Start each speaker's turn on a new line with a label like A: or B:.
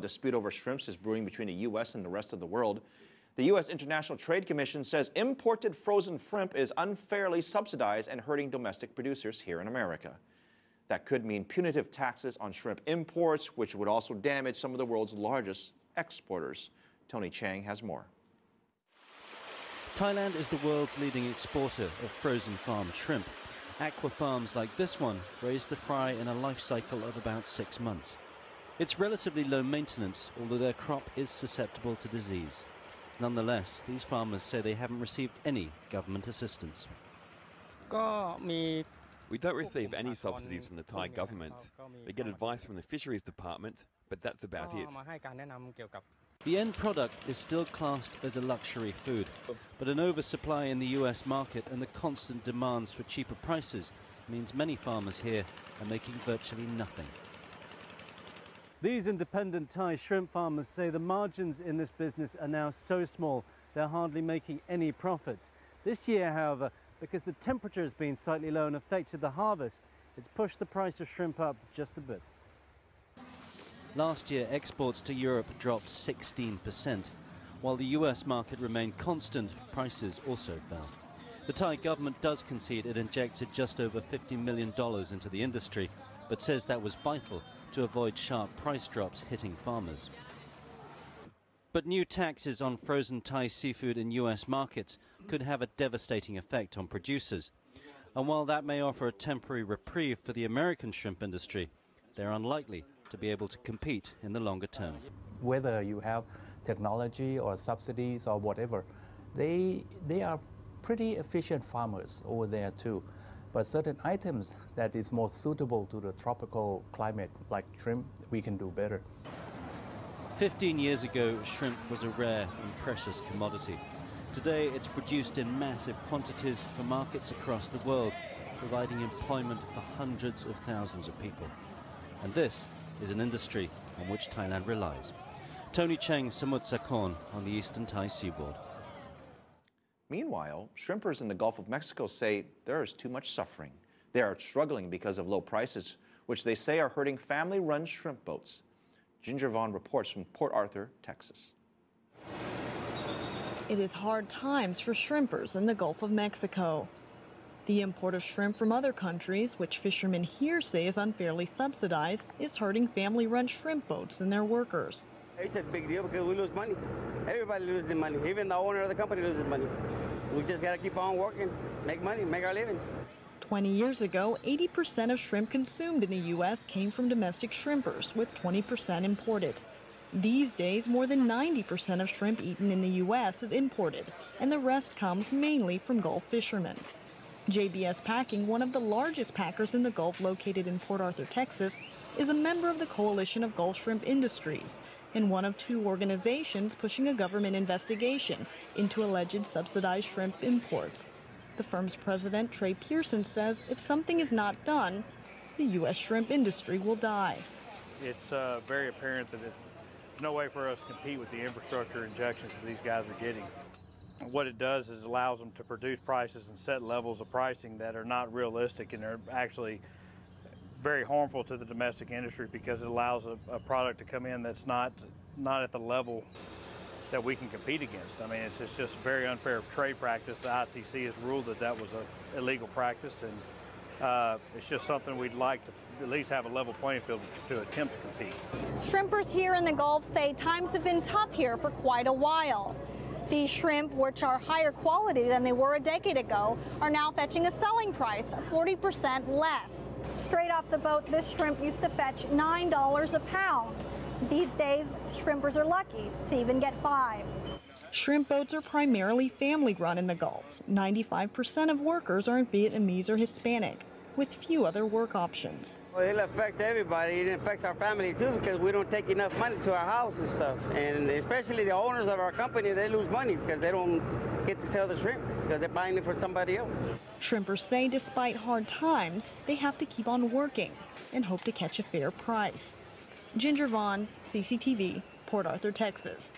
A: dispute over shrimps is brewing between the U.S. and the rest of the world. The U.S. International Trade Commission says imported frozen shrimp is unfairly subsidized and hurting domestic producers here in America. That could mean punitive taxes on shrimp imports, which would also damage some of the world's largest exporters. Tony Cheng has more.
B: Thailand is the world's leading exporter of frozen farmed shrimp. Aqua farms like this one raise the fry in a life cycle of about 6 months. It's relatively low maintenance, although their crop is susceptible to disease. Nonetheless, these farmers say they haven't received any government assistance.
C: We don't receive any subsidies from the Thai government. We get advice from the Fisheries Department, but that's about it.
B: The end product is still classed as a luxury food, but an oversupply in the US market and the constant demands for cheaper prices means many farmers here are making virtually nothing. These independent Thai shrimp farmers say the margins in this business are now so small they're hardly making any profits. This year, however, because the temperature has been slightly low and affected the harvest, it's pushed the price of shrimp up just a bit. Last year, exports to Europe dropped 16%. While the US market remained constant, prices also fell. The Thai government does concede it injected just over $50 million into the industry, but says that was vital to avoid sharp price drops hitting farmers. But new taxes on frozen Thai seafood in US markets could have a devastating effect on producers. And while that may offer a temporary reprieve for the American shrimp industry, they're unlikely to be able to compete in the longer term.
D: Whether you have technology or subsidies or whatever, they are pretty efficient farmers over there too. But certain items that is more suitable to the tropical climate, like shrimp, we can do better.
B: 15 years ago, shrimp was a rare and precious commodity. Today, it's produced in massive quantities for markets across the world, providing employment for hundreds of thousands of people. And this is an industry on which Thailand relies. Tony Cheng, Samut Sakhon on the eastern Thai seaboard.
A: Meanwhile, shrimpers in the Gulf of Mexico say there is too much suffering. They are struggling because of low prices, which they say are hurting family-run shrimp boats. Ginger Vaughn reports from Port Arthur, Texas.
E: It is hard times for shrimpers in the Gulf of Mexico. The import of shrimp from other countries, which fishermen here say is unfairly subsidized, is hurting family-run shrimp boats and their workers.
F: It's a big deal because we lose money. Everybody loses money. Even the owner of the company loses money. We just got to keep on working, make money, make our living.
E: 20 years ago, 80% of shrimp consumed in the U.S. came from domestic shrimpers, with 20% imported. These days, more than 90% of shrimp eaten in the U.S. is imported, and the rest comes mainly from Gulf fishermen. JBS Packing, one of the largest packers in the Gulf located in Port Arthur, Texas, is a member of the Coalition of Gulf Shrimp Industries and one of 2 organizations pushing a government investigation into alleged subsidized shrimp imports. The firm's president, Trey Pearson, says if something is not done, the U.S. shrimp industry will die.
G: It's very apparent that there's no way for us to compete with the infrastructure injections that these guys are getting. What it does is allows them to produce prices and set levels of pricing that are not realistic, and are actually very harmful to the domestic industry because it allows a product to come in that's not at the level that we can compete against. I mean, it's just very unfair trade practice. The ITC has ruled that that was an illegal practice, and it's just something we'd like to at least have a level playing field to attempt to compete.
H: Shrimpers here in the Gulf say times have been tough here for quite a while. These shrimp, which are higher quality than they were a decade ago, are now fetching a selling price of 40% less. Straight off the boat, this shrimp used to fetch $9 a pound. These days, shrimpers are lucky to even get $5.
E: Shrimp boats are primarily family-run in the Gulf. 95% of workers are Vietnamese or Hispanic, with few other work options.
F: Well, it affects everybody. It affects our family too because we don't take enough money to our house and stuff. And especially the owners of our company, they lose money because they don't get to sell the shrimp because they're buying it for somebody else.
E: Shrimpers say despite hard times, they have to keep on working and hope to catch a fair price. Ginger Vaughn, CCTV, Port Arthur, Texas.